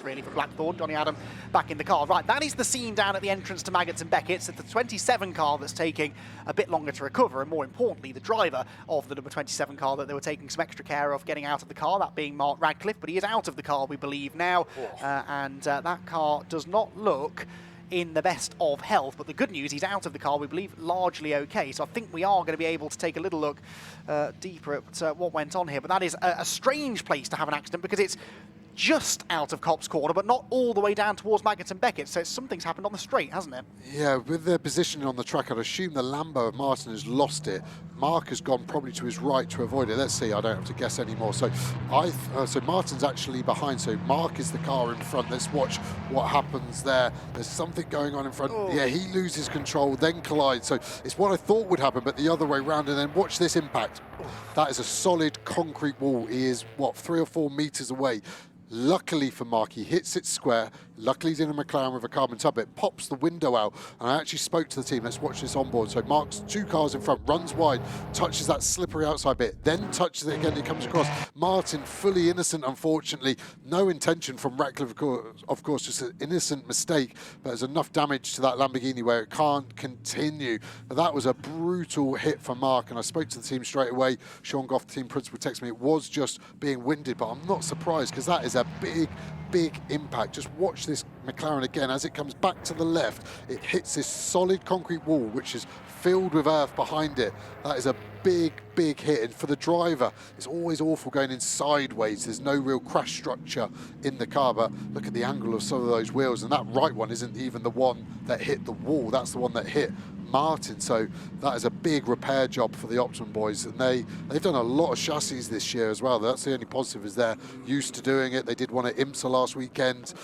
really for Blackthorn. Johnny Adam back in the car. Right, that is the scene down at the entrance to Maggots and Beckett's. It's the 27 car that's taking a bit longer to recover, and more importantly, the driver of the number 27 car that they were taking some extra care of getting out of the car, that being Mark Radcliffe, but he is out of the car, we believe, now, and that car does not look in the best of health, but the good news, he's out of the car, we believe, largely okay. So I think we are going to be able to take a little look deeper at what went on here. But that is a strange place to have an accident, because it's just out of Copse Corner, but not all the way down towards Maggots and Beckett. So something's happened on the straight, hasn't it? Yeah, with their positioning on the track, I'd assume the Lambo of Martin has lost it. Mark has gone probably to his right to avoid it. Let's see, I don't have to guess anymore. So so Martin's actually behind, so Mark is the car in front. Let's watch what happens there. There's something going on in front. Oh. Yeah, he loses control, then collides. So it's what I thought would happen, but the other way round. And then watch this impact. That is a solid concrete wall. He is, what, 3 or 4 meters away. Luckily for Mark, he hits it square. Luckily he's in a McLaren with a carbon tub. It pops the window out, and I actually spoke to the team. Let's watch this on board. So Mark's 2 cars in front, runs wide, touches that slippery outside bit, then touches it again. He comes across. Martin, fully innocent, unfortunately. No intention from Radcliffe, of course, just an innocent mistake, but there's enough damage to that Lamborghini where it can't continue. But that was a brutal hit for Mark, and I spoke to the team straight away. Sean Goff, the team principal, texted me. It was just being winded, but I'm not surprised, because that is a big impact. Just watch this McLaren again. As it comes back to the left, it hits this solid concrete wall, which is filled with earth behind it. That is a big hit, and for the driver, it's always awful going in sideways. There's no real crash structure in the car, but look at the angle of some of those wheels, and that right one isn't even the one that hit the wall. That's the one that hit Martin. So that is a big repair job for the Optimum boys, and they've done a lot of chassis this year as well. That's the only positive, is they're used to doing it. They did one at IMSA last weekend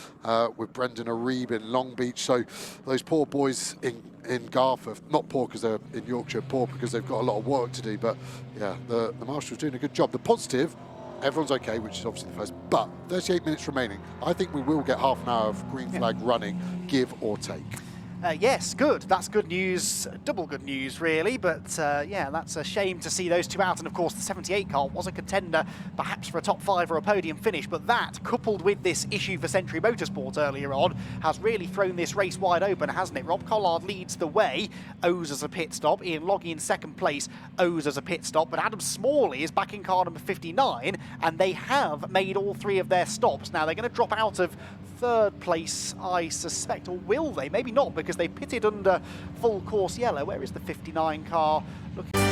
with Brendan Arebe in Long Beach. So those poor boys in Garforth, not poor because they're in Yorkshire, poor because they've got a lot of work to do, but yeah, the marshal's doing a good job. The positive, everyone's okay, which is obviously the first, but 38 minutes remaining. I think we will get half an hour of green flag running, give or take. Yes, good. That's good news. Double good news, really. But yeah, that's a shame to see those two out. And of course, the 78 car was a contender, perhaps for a top 5 or a podium finish. But that, coupled with this issue for Century Motorsports earlier on, has really thrown this race wide open, hasn't it? Rob Collard leads the way, owes us a pit stop. Ian Loggy in second place, owes us a pit stop. But Adam Smalley is back in car number 59, and they have made all 3 of their stops. Now, they're going to drop out of third place, I suspect, or will they? Maybe not, because they pitted under full course yellow. Where is the 59 car? Look.